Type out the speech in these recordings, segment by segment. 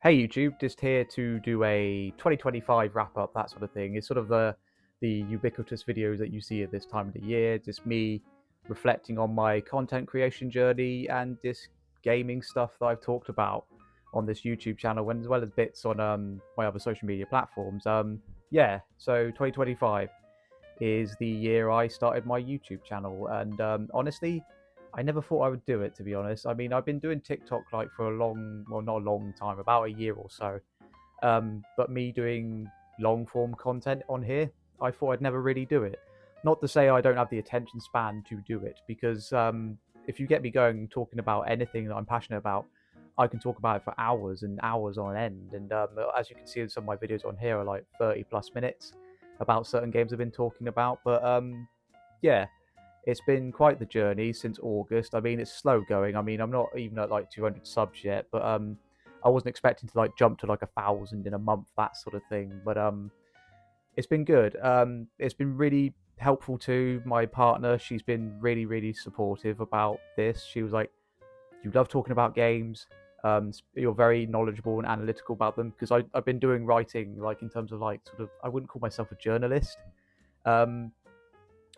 Hey YouTube, just here to do a 2025 wrap up, that sort of thing. It's sort of the ubiquitous videos that you see at this time of the year. Just me reflecting on my content creation journey and this gaming stuff that I've talked about on this YouTube channel, and as well as bits on my other social media platforms. Yeah, so 2025 is the year I started my YouTube channel, and honestly, I never thought I would do it, to be honest. I mean, I've been doing TikTok like for a long, well, not a long time, about a year or so. But me doing long form content on here, I thought I'd never really do it. Not to say I don't have the attention span to do it, because if you get me going talking about anything that I'm passionate about, I can talk about it for hours and hours on end. And as you can see, some of my videos on here are like 30 plus minutes about certain games I've been talking about. But yeah, it's been quite the journey since August. I mean, it's slow going. I mean, I'm not even at like 200 subs yet, but I wasn't expecting to like jump to like 1,000 in a month, that sort of thing. But it's been good. It's been really helpful to my partner. She's been really, really supportive about this. She was like, "You love talking about games. You're very knowledgeable and analytical about them." Because I've been doing writing, like in terms of like sort of, I wouldn't call myself a journalist. Um,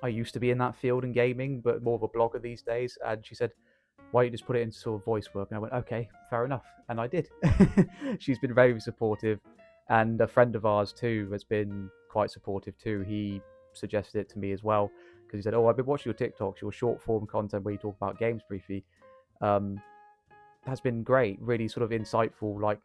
I used to be in that field in gaming, but more of a blogger these days. And she said, "Why don't you just put it into sort of voice work?" And I went, "Okay, fair enough." And I did. She's been very supportive. And a friend of ours too has been quite supportive too. He suggested it to me as well, because he said, "Oh, I've been watching your TikToks, your short form content where you talk about games briefly. Um, has been great, really sort of insightful. Like,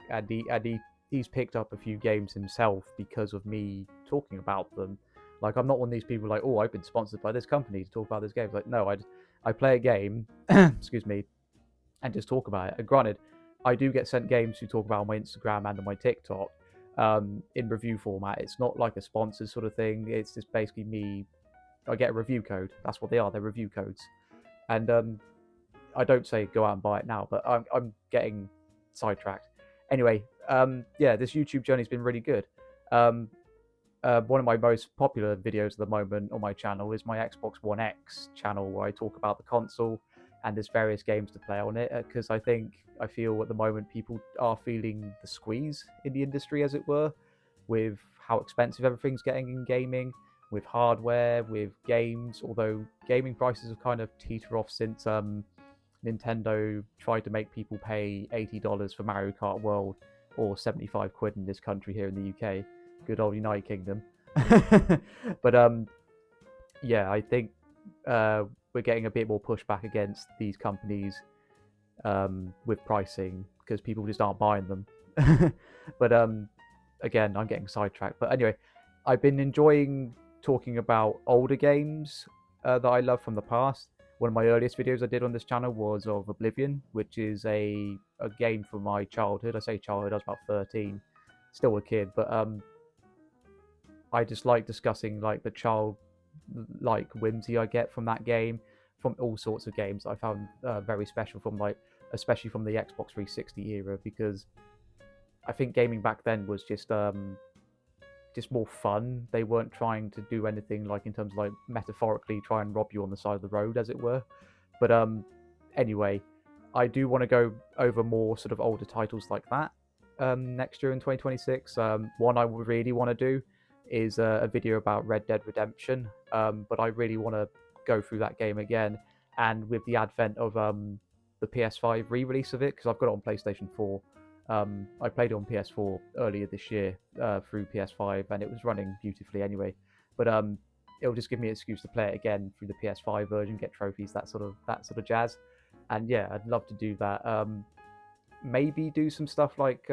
he's picked up a few games himself because of me talking about them. Like, I'm not one of these people like, oh, I've been sponsored by this company to talk about this game. Like, no, I play a game, excuse me, and just talk about it. And granted, I do get sent games to talk about on my Instagram and on my TikTok in review format. It's not like a sponsored sort of thing. It's just basically me. I get a review code. That's what they are. They're review codes. And I don't say go out and buy it now, but I'm getting sidetracked. Anyway, yeah, this YouTube journey's been really good. Um, one of my most popular videos at the moment on my channel is my Xbox One X channel, where I talk about the console and there's various games to play on it. Because I feel at the moment people are feeling the squeeze in the industry, as it were, with how expensive everything's getting in gaming, with hardware, with games. Although gaming prices have kind of teetered off since Nintendo tried to make people pay $80 for Mario Kart World, or 75 quid in this country here in the UK. Good old United Kingdom. But yeah, I think we're getting a bit more pushback against these companies with pricing, because people just aren't buying them. But again, I'm getting sidetracked. But anyway, I've been enjoying talking about older games that I love from the past. One of my earliest videos I did on this channel was of Oblivion, which is a game from my childhood. I say childhood, I was about 13, still a kid, but I just like discussing like the child like whimsy I get from that game, from all sorts of games I found very special, from like especially from the Xbox 360 era, because I think gaming back then was just more fun. They weren't trying to do anything like in terms of like metaphorically try and rob you on the side of the road, as it were. But anyway, I do want to go over more sort of older titles like that next year in 2026. One I would really want to do is a video about Red Dead Redemption, but I really want to go through that game again. And with the advent of the PS5 re-release of it, because I've got it on PlayStation 4. I played it on PS4 earlier this year through PS5, and it was running beautifully anyway. But it'll just give me an excuse to play it again through the PS5 version, get trophies, that sort of jazz. And yeah, I'd love to do that. Maybe do some stuff like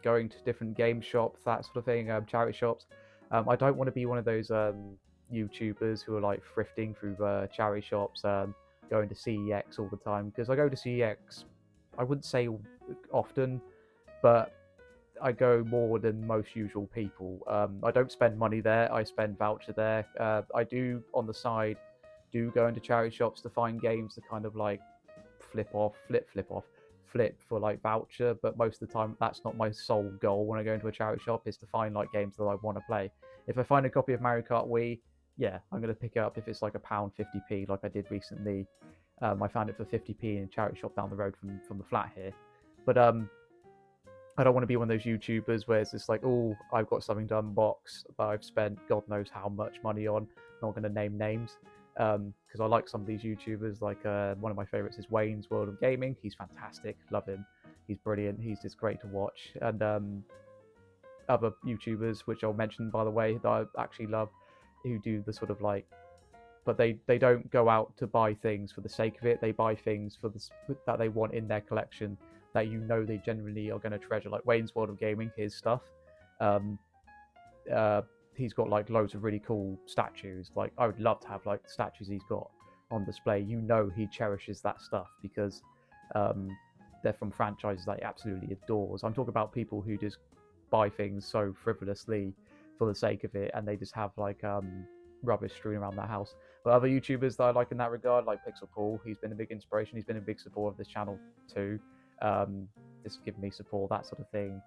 going to different game shops, that sort of thing, charity shops. I don't want to be one of those YouTubers who are like thrifting through charity shops, going to CEX all the time, because I go to CEX, I wouldn't say often, but I go more than most usual people. I don't spend money there, I spend voucher there. I do on the side do go into charity shops to find games to kind of like flip for like voucher, but most of the time that's not my sole goal when I go into a charity shop, is to find like games that I want to play. If I find a copy of Mario Kart Wii, yeah, I'm going to pick it up if it's like a pound 50p, like I did recently. I found it for 50p in a charity shop down the road from the flat here. But I don't want to be one of those YouTubers where it's just like, oh, I've got something to unbox that I've spent God knows how much money on. I'm not going to name names because I like some of these YouTubers. Like one of my favorites is Wayne's World of Gaming. He's fantastic, love him. He's brilliant. He's just great to watch. And other YouTubers, which I'll mention by the way, that I actually love, who do the sort of like, but they don't go out to buy things for the sake of it. They buy things for that they want in their collection, that you know they genuinely are going to treasure. Like Wayne's World of Gaming, his stuff. Um, he's got like loads of really cool statues. Like I would love to have like the statues he's got on display. You know he cherishes that stuff because they're from franchises that he absolutely adores. I'm talking about people who just buy things so frivolously for the sake of it, and they just have like rubbish strewn around their house. But other YouTubers that I like in that regard, like Pixel Paul, he's been a big inspiration. He's been a big support of this channel too. Just giving me support, that sort of thing.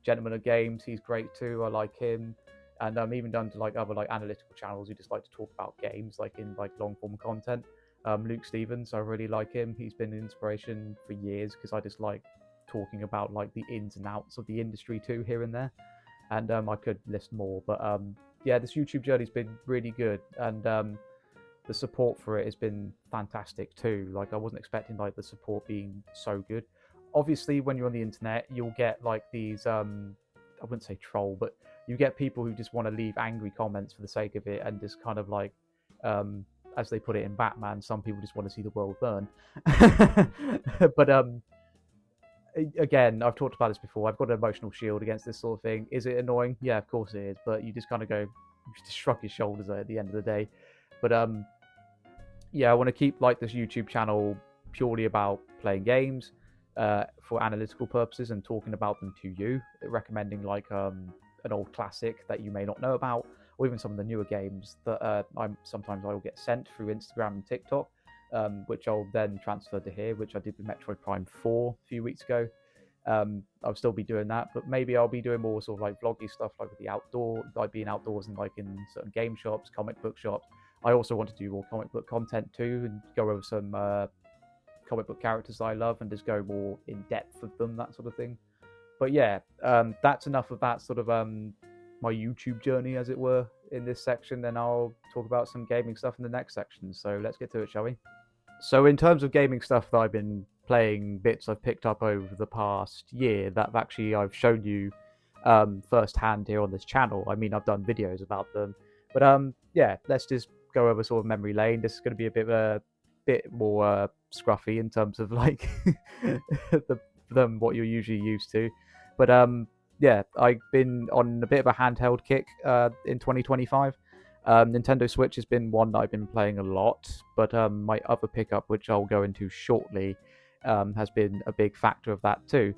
Gentleman of Games, he's great too. I like him. And I'm even done to like other like analytical channels who just like to talk about games, like in like long form content. Luke Stevens, I really like him. He's been an inspiration for years because I just like talking about like the ins and outs of the industry too, here and there. And I could list more, but yeah, this YouTube journey's been really good, and the support for it has been fantastic too. Like I wasn't expecting like the support being so good. Obviously, when you're on the internet, you'll get like these I wouldn't say troll, but you get people who just want to leave angry comments for the sake of it, and just kind of like as they put it in Batman, some people just want to see the world burn. But again, I've talked about this before. I've got an emotional shield against this sort of thing. Is it annoying? Yeah, of course it is. But you just kind of go, you just shrug your shoulders at the end of the day. But yeah, I want to keep like this YouTube channel purely about playing games for analytical purposes and talking about them to you, recommending like an old classic that you may not know about, or even some of the newer games that sometimes I will get sent through Instagram and TikTok. Which I'll then transfer to here, which I did with Metroid Prime 4 a few weeks ago. I'll still be doing that, but maybe I'll be doing more sort of like vloggy stuff, like with the outdoor, like being outdoors and like in certain game shops, comic book shops. I also want to do more comic book content too, and go over some comic book characters that I love and just go more in depth with them, that sort of thing. But yeah, that's enough of that sort of my YouTube journey, as it were, in this section. Then I'll talk about some gaming stuff in the next section. So let's get to it, shall we? So in terms of gaming stuff that I've been playing, bits I've picked up over the past year that actually I've shown you firsthand here on this channel. I mean, I've done videos about them, but yeah, let's just go over sort of memory lane. This is going to be a bit more scruffy in terms of like than what you're usually used to, but yeah, I've been on a bit of a handheld kick in 2025. Nintendo Switch has been one that I've been playing a lot, but my other pickup, which I'll go into shortly, has been a big factor of that too.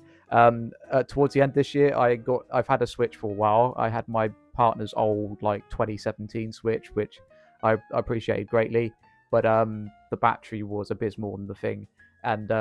Towards the end of this year, I've had a Switch for a while. I had my partner's old like 2017 Switch, which I appreciated greatly, but the battery was abysmal on the thing, and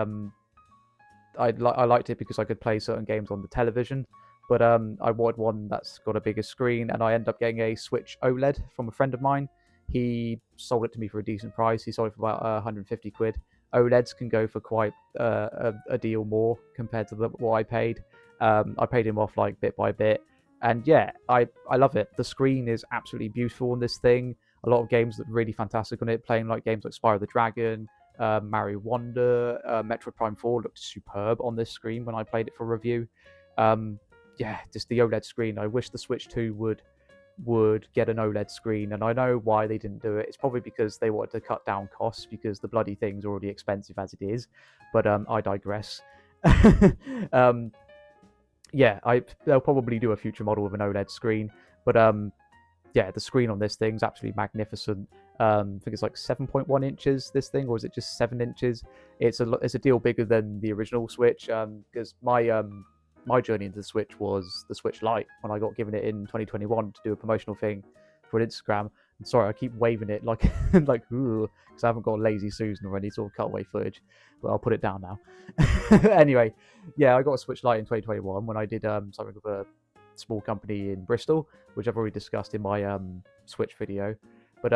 I liked it because I could play certain games on the television. But I wanted one that's got a bigger screen, and I ended up getting a Switch OLED from a friend of mine. He sold it to me for a decent price. He sold it for about 150 quid. OLEDs can go for quite a deal more compared to what I paid. I paid him off like bit by bit. And yeah, I love it. The screen is absolutely beautiful on this thing. A lot of games look really fantastic on it, playing like games like Spyro the Dragon, Mario Wonder, Metroid Prime 4 looked superb on this screen when I played it for review. Yeah, just the OLED screen. I wish the Switch 2 would get an OLED screen, and I know why they didn't do it. It's probably because they wanted to cut down costs, because the bloody thing's already expensive as it is. But I digress. Yeah, they'll probably do a future model with an OLED screen, but yeah, the screen on this thing's absolutely magnificent. I think it's like 7.1 inches, this thing, or is it just 7 inches? It's a deal bigger than the original Switch, because my journey into the Switch was the Switch Lite when I got given it in 2021 to do a promotional thing for an Instagram. And sorry, I keep waving it like like ooh, because I haven't got Lazy Susan or any sort of cutaway footage, but I'll put it down now. Anyway, yeah, I got a Switch Lite in 2021 when I did something with a small company in Bristol, which I've already discussed in my Switch video. But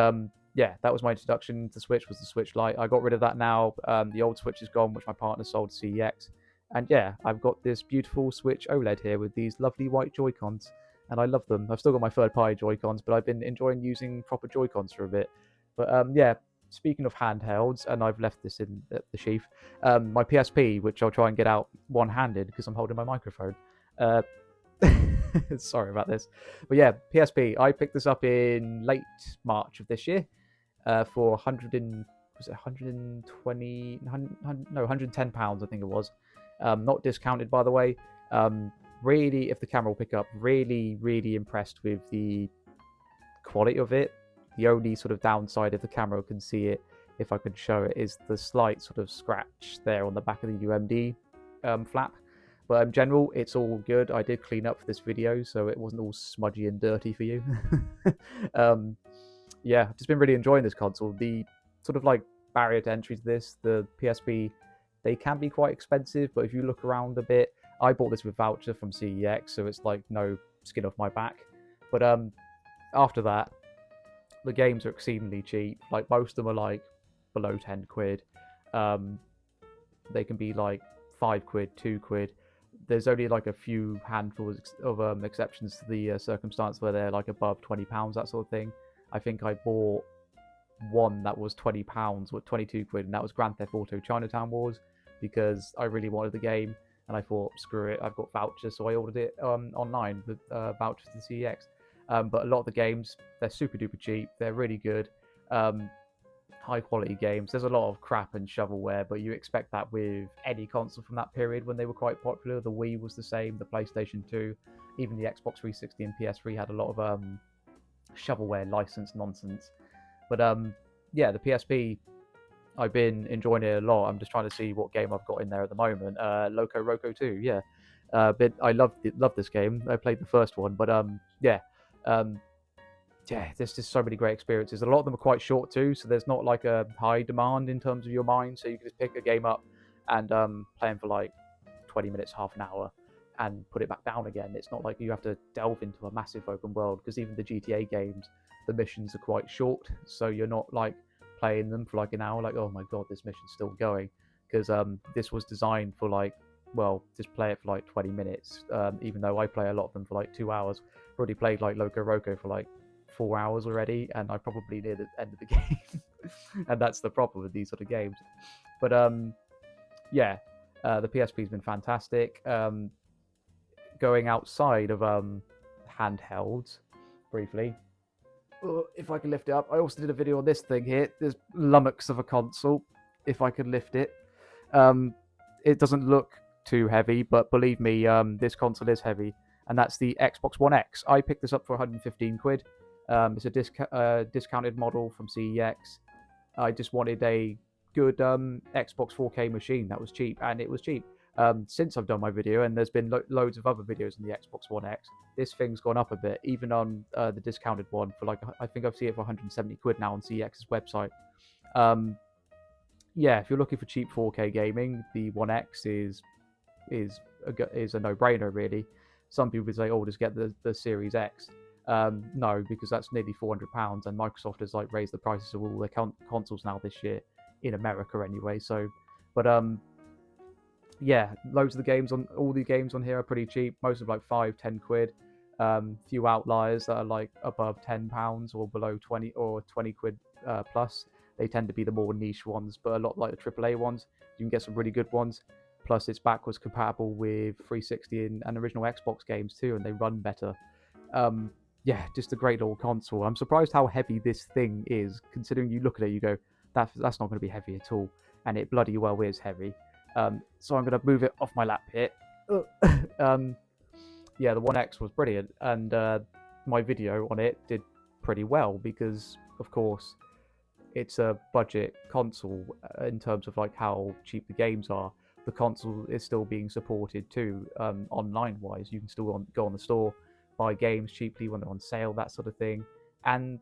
yeah, that was my introduction to Switch, was the Switch Lite. I got rid of that now. The old Switch is gone, which my partner sold to CEX. And yeah, I've got this beautiful Switch OLED here with these lovely white Joy-Cons, and I love them. I've still got my third-party Joy-Cons, but I've been enjoying using proper Joy-Cons for a bit. But yeah, speaking of handhelds, and I've left this in the sheath, my PSP, which I'll try and get out one-handed because I'm holding my microphone. Uh, sorry about this, but yeah, PSP. I picked this up in late March of this year for 100 and was it 120 no £110 I think it was, not discounted by the way. Really, if the camera will pick up, really impressed with the quality of it. The only sort of downside, if the camera can see it, if I could show it, is the slight sort of scratch there on the back of the UMD flap. But in general, it's all good. I did clean up for this video, so it wasn't all smudgy and dirty for you. Yeah, I've just been really enjoying this console. The sort of like barrier to entry to this, the PSP, they can be quite expensive, but if you look around a bit, I bought this with voucher from CEX, so it's like no skin off my back. But after that, the games are exceedingly cheap. Like most of them are like below 10 quid. They can be like 5 quid, 2 quid. There's only like a few handfuls of exceptions to the circumstance where they're like above £20, that sort of thing. I think I bought one that was £20 or 22 quid, and that was Grand Theft Auto Chinatown Wars, because I really wanted the game, and I thought, screw it, I've got vouchers, so I ordered it online with vouchers to CEX. But a lot of the games, they're super duper cheap, they're really good, high quality games. There's a lot of crap and shovelware, but you expect that with any console from that period when they were quite popular. The Wii was the same, the PlayStation 2, even the Xbox 360 and PS3 had a lot of shovelware license nonsense. But yeah, the PSP, I've been enjoying it a lot. I'm just trying to see what game I've got in there at the moment. Loco Roco 2, yeah. But I love this game. I played the first one, but yeah. Yeah, there's just so many great experiences. A lot of them are quite short too, so there's not like a high demand in terms of your mind. So you can just pick a game up and play them for like 20 minutes, half an hour, and put it back down again. It's not like you have to delve into a massive open world, because even the GTA games, the missions are quite short, so you're not like playing them for like an hour, like, oh my god, this mission's still going, because this was designed for like, well, just play it for like 20 minutes, even though I play a lot of them for like 2 hours. I've already played like Loco Roco for like 4 hours already, and I'm probably near the end of the game. And that's the problem with these sort of games. But yeah, the PSP's been fantastic. Going outside of handhelds briefly, if I can lift it up, I also did a video on this thing here, this lummox of a console, if I could lift it. It doesn't look too heavy, but believe me, this console is heavy, and that's the Xbox One X. I picked this up for 115 quid. It's a discounted model from CEX. I just wanted a good Xbox 4K machine that was cheap, and it was cheap. Since I've done my video, and there's been loads of other videos on the Xbox One X, this thing's gone up a bit, even on the discounted one for like, I think I've seen it for 170 quid now on CEX's website. Yeah, if you're looking for cheap 4K gaming, the One X is a no-brainer really. Some people would say, oh, just get the Series X. No, because that's nearly £400, and Microsoft has like raised the prices of all their consoles now this year, in America anyway. So, but yeah, loads of the games on all the games on here are pretty cheap. Most of them like 5-10 quid. Few outliers that are like above £10 or below 20 or 20 quid plus. They tend to be the more niche ones, but a lot like the AAA ones, you can get some really good ones. Plus, it's backwards compatible with 360 and original Xbox games too, and they run better. Yeah, just a great little console. I'm surprised how heavy this thing is, considering you look at it, you go, that's not going to be heavy at all, and it bloody well is heavy. So I'm going to move it off my lap here. Yeah, the One X was brilliant, and my video on it did pretty well because, of course, it's a budget console in terms of like how cheap the games are. The console is still being supported too, online-wise. You can still go on the store, buy games cheaply when they're on sale, that sort of thing. And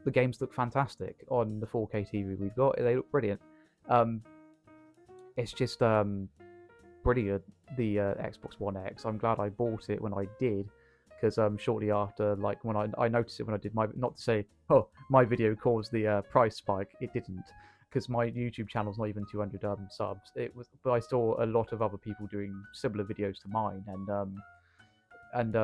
the games look fantastic on the 4K TV we've got. They look brilliant. It's just brilliant, the Xbox One X. I'm glad I bought it when I did, because shortly after, like when I noticed it when I did my, not to say, oh, my video caused the price spike, it didn't, because my YouTube channel's not even 200 subs. But I saw a lot of other people doing similar videos to mine, and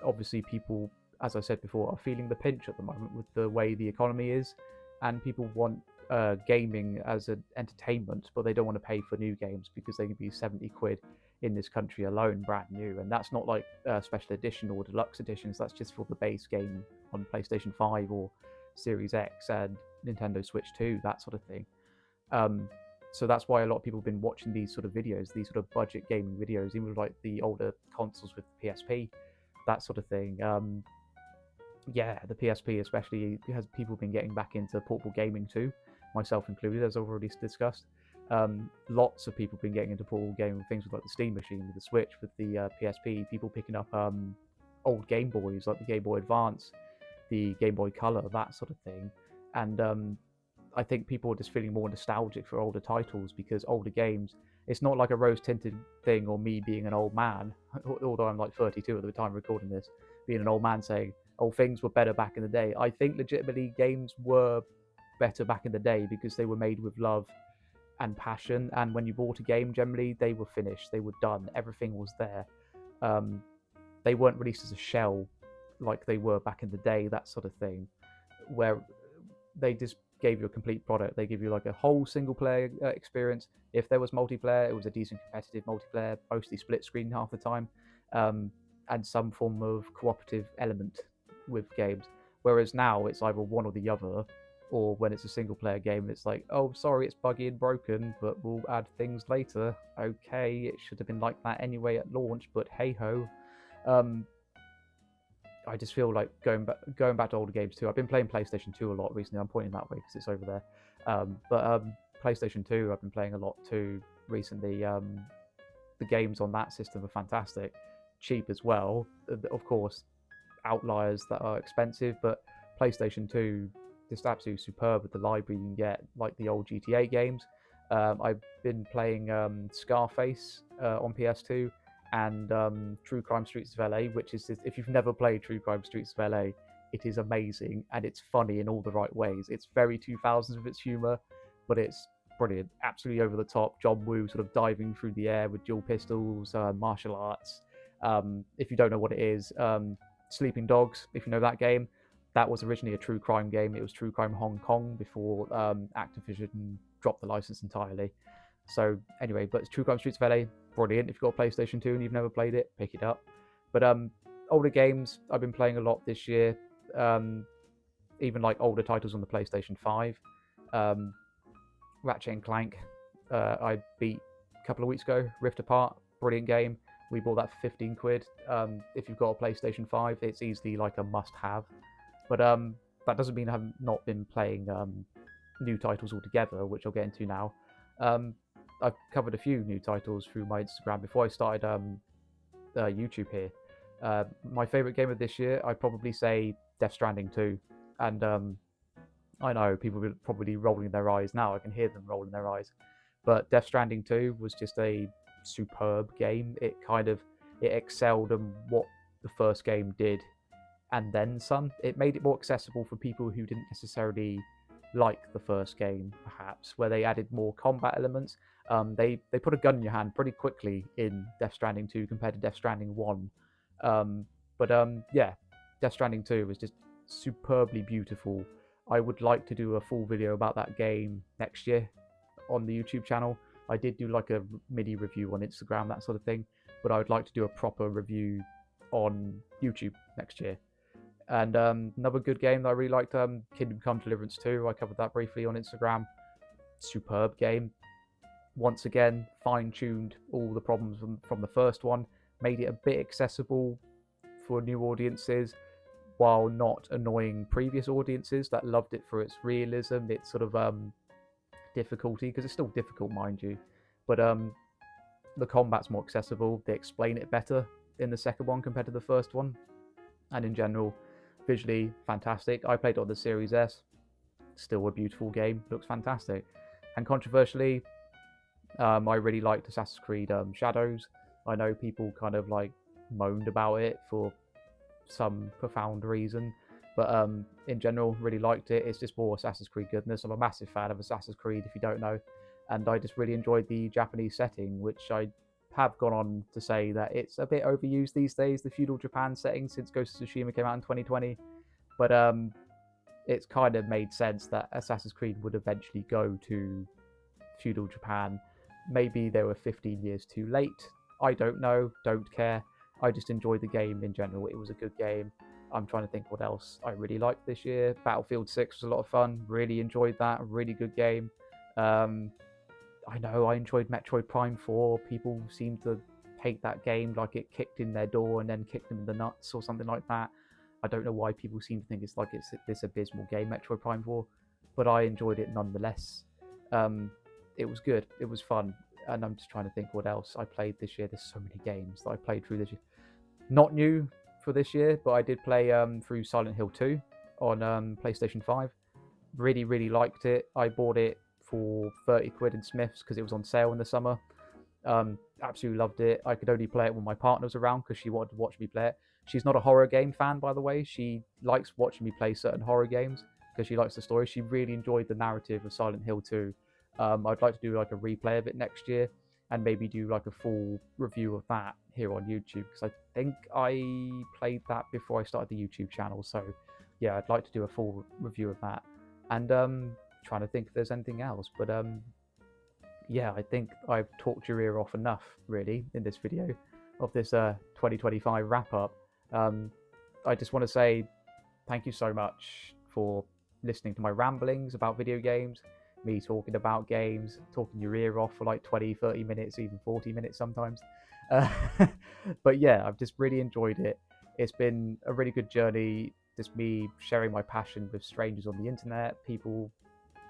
obviously people, as I said before, are feeling the pinch at the moment with the way the economy is, and people want gaming as an entertainment, but they don't want to pay for new games because they can be 70 quid in this country alone, brand new, and that's not like special edition or deluxe editions. That's just for the base game on PlayStation 5 or Series X and Nintendo Switch 2, that sort of thing. So that's why a lot of people have been watching these sort of videos, these sort of budget gaming videos, even with like the older consoles with the PSP, that sort of thing. Yeah, the PSP especially has people been getting back into portable gaming too, myself included, as I've already discussed. Lots of people have been getting into portable gaming with things with like the Steam Machine, with the Switch, with the PSP. People picking up old Game Boys, like the Game Boy Advance, the Game Boy Color, that sort of thing. And I think people are just feeling more nostalgic for older titles because older games, it's not like a rose-tinted thing or me being an old man, although I'm like 32 at the time recording this, being an old man saying, oh, things were better back in the day. I think legitimately games were better back in the day because they were made with love and passion, and when you bought a game, generally they were finished, they were done, everything was there. They weren't released as a shell like they were back in the day, that sort of thing, where they just gave you a complete product. They give you like a whole single player experience. If there was multiplayer, it was a decent competitive multiplayer, mostly split screen half the time, and some form of cooperative element with games. Whereas now it's either one or the other, or when it's a single player game, it's like, oh, sorry, it's buggy and broken, but we'll add things later. Okay, it should have been like that anyway at launch, but hey ho. I just feel like going back to older games too. I've been playing PlayStation 2 a lot recently. I'm pointing that way because it's over there. But PlayStation 2, I've been playing a lot too recently. The games on that system are fantastic, cheap as well. Of course, outliers that are expensive, but PlayStation 2 just absolutely superb with the library you can get, like the old GTA games. I've been playing Scarface on PS2 and True Crime Streets of LA, which is, if you've never played True Crime Streets of LA, it is amazing and it's funny in all the right ways. It's very 2000s with its humor, but it's brilliant, absolutely over the top. John Woo sort of diving through the air with dual pistols, martial arts. If you don't know what it is, Sleeping Dogs, if you know that game, that was originally a true crime game. It was True Crime Hong Kong before Activision dropped the license entirely. So anyway, but True Crime Streets of LA, brilliant. If you've got a PlayStation 2 and you've never played it, pick it up. But older games I've been playing a lot this year, even like older titles on the PlayStation 5. Ratchet and Clank, I beat a couple of weeks ago. Rift Apart, brilliant game. We bought that for 15 quid. If you've got a PlayStation 5, it's easily like a must-have. But that doesn't mean I've not been playing new titles altogether, which I'll get into now. I've covered a few new titles through my Instagram before I started YouTube here. My favourite game of this year, I'd probably say Death Stranding 2. And I know people are probably rolling their eyes now. I can hear them rolling their eyes. But Death Stranding 2 was just a superb game. It excelled in what the first game did, and then some. It made it more accessible for people who didn't necessarily like the first game, perhaps, where they added more combat elements. They put a gun in your hand pretty quickly in Death Stranding 2 compared to Death Stranding 1. Yeah, Death Stranding 2 was just superbly beautiful. I would like to do a full video about that game next year on the YouTube channel. I did do like a mini review on Instagram, that sort of thing, but I would like to do a proper review on YouTube next year. And another good game that I really liked, Kingdom Come Deliverance 2. I covered that briefly on Instagram. Superb game. Once again, fine-tuned all the problems from the first one, made it a bit accessible for new audiences, while not annoying previous audiences that loved it for its realism, its sort of difficulty, because it's still difficult, mind you. But the combat's more accessible. They explain it better in the second one compared to the first one. And in general, visually fantastic. I played it on the Series S. Still a beautiful game. Looks fantastic. And controversially, I really liked Assassin's Creed Shadows. I know people kind of like moaned about it for some profound reason, But in general, really liked it. It's just more Assassin's Creed goodness. I'm a massive fan of Assassin's Creed, if you don't know, and I just really enjoyed the Japanese setting, which I have gone on to say that it's a bit overused these days, the feudal Japan setting, since Ghost of Tsushima came out in 2020. But it's kind of made sense that Assassin's Creed would eventually go to feudal Japan. Maybe they were 15 years too late. I don't know, don't care. I just enjoyed the game in general. It was a good game. I'm trying to think what else I really liked this year. Battlefield 6 was a lot of fun. Really enjoyed that. Really good game. I know I enjoyed Metroid Prime 4. People seem to hate that game like it kicked in their door and then kicked them in the nuts or something like that. I don't know why people seem to think it's like it's this abysmal game, Metroid Prime 4, but I enjoyed it nonetheless. It was good. It was fun. And I'm just trying to think what else I played this year. There's so many games that I played through this year. Not new for this year, but I did play through Silent Hill 2 on PlayStation 5. Really, really liked it. I bought it for 30 quid in Smith's because it was on sale in the summer. Absolutely loved it. I could only play it when my partner was around because she wanted to watch me play it. She's not a horror game fan, by the way. She likes watching me play certain horror games because she likes the story. She really enjoyed the narrative of Silent Hill 2. I'd like to do like a replay of it next year and maybe do like a full review of that here on YouTube because I think I played that before I started the YouTube channel. So yeah, I'd like to do a full review of that. And trying to think if there's anything else, but yeah, I think I've talked your ear off enough really in this video of this 2025 wrap up. I just want to say thank you so much for listening to my ramblings about video games, me talking about games, talking your ear off for like 20, 30 minutes, even 40 minutes sometimes. But yeah, I've just really enjoyed it. It's been a really good journey, just me sharing my passion with strangers on the internet. People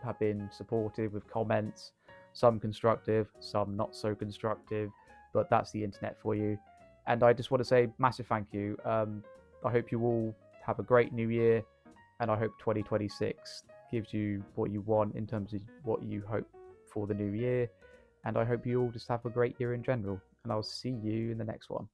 have been supportive with comments, some constructive, some not so constructive, but that's the internet for you. And I just want to say massive thank you. I hope you all have a great new year, and I hope 2026 gives you what you want in terms of what you hope for the new year. And I hope you all just have a great year in general, and I'll see you in the next one.